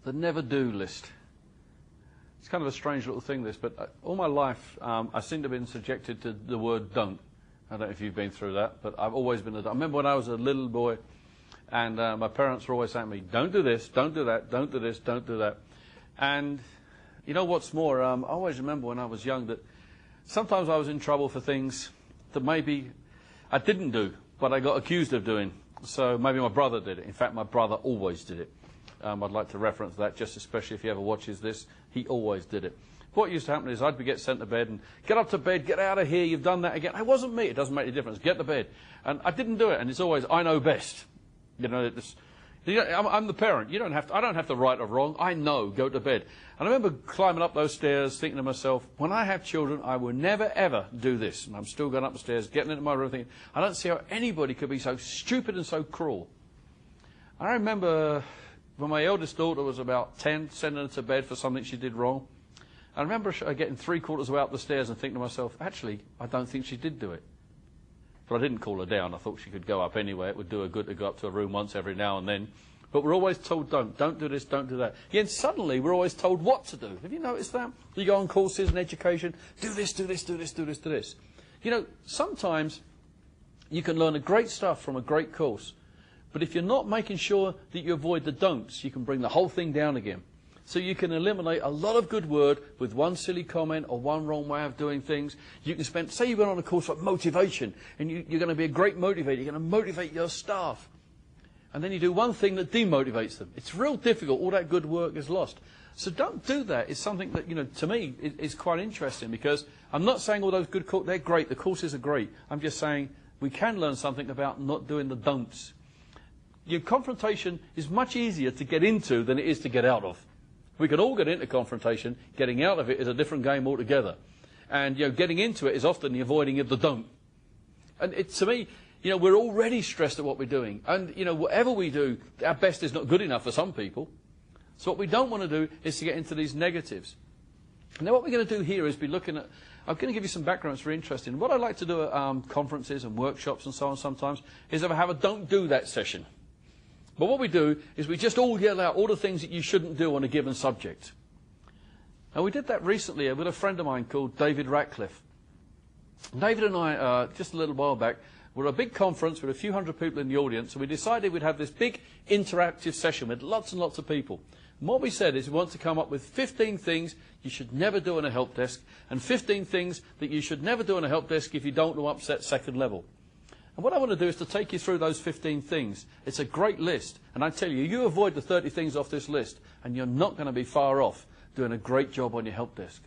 the never-do list. It's kind of a strange little thing, this, but all my life I seem to have been subjected to the word don't. I don't know if you've been through that, but I've always been a don't. I remember when I was a little boy, and my parents were always saying to me, don't do this, don't do that, don't do this, don't do that. And you know what's more, I always remember when I was young that sometimes I was in trouble for things that maybe I didn't do, but I got accused of doing. So maybe my brother did it. In fact, my brother always did it. I'd like to reference that, just especially if he ever watches this. He always did it. What used to happen is I'd get sent to bed and get up to bed, get out of here, you've done that again. It wasn't me, it doesn't make any difference, get to bed. And I didn't do it, and it's always, I know best. You know, I'm the parent. I don't have to right or wrong. I know, go to bed. And I remember climbing up those stairs thinking to myself, when I have children, I will never ever do this. And I'm still going up the stairs, getting into my room thinking, I don't see how anybody could be so stupid and so cruel. I remember when my eldest daughter was about 10, sending her to bed for something she did wrong. I remember getting 3/4 of the way up the stairs and thinking to myself, actually, I don't think she did do it. But I didn't call her down. I thought she could go up anyway. It would do her good to go up to her room once every now and then. But we're always told don't do this, don't do that. Yet suddenly we're always told what to do. Have you noticed that? You go on courses and education, do this, do this, do this, do this, do this. You know, sometimes you can learn a great stuff from a great course. But if you're not making sure that you avoid the don'ts, you can bring the whole thing down again. So you can eliminate a lot of good word with one silly comment or one wrong way of doing things. You can spend, say you went on a course like motivation, and you're going to be a great motivator. You're going to motivate your staff. And then you do one thing that demotivates them. It's real difficult. All that good work is lost. So don't do that. It's something that, you know, to me is quite interesting, because I'm not saying all those good courses, they're great. The courses are great. I'm just saying we can learn something about not doing the don'ts. Your confrontation is much easier to get into than it is to get out of. We can all get into confrontation. Getting out of it is a different game altogether. And, you know, getting into it is often the avoiding of the don't. And to me, you know, we're already stressed at what we're doing. And, you know, whatever we do, our best is not good enough for some people. So what we don't want to do is to get into these negatives. Now what we're going to do here is be looking at, I'm going to give you some background that's very interesting. What I like to do at conferences and workshops and so on sometimes is have a don't do that session. But what we do is we just all yell out all the things that you shouldn't do on a given subject. And we did that recently with a friend of mine called David Ratcliffe. David and I, just a little while back, were at a big conference with a few hundred people in the audience, and we decided we'd have this big interactive session with lots and lots of people. And what we said is we want to come up with 15 things you should never do on a help desk, and 15 things that you should never do on a help desk if you don't want to upset second level. And what I want to do is to take you through those 15 things. It's a great list. And I tell you, you avoid the 30 things off this list, and you're not going to be far off doing a great job on your help desk.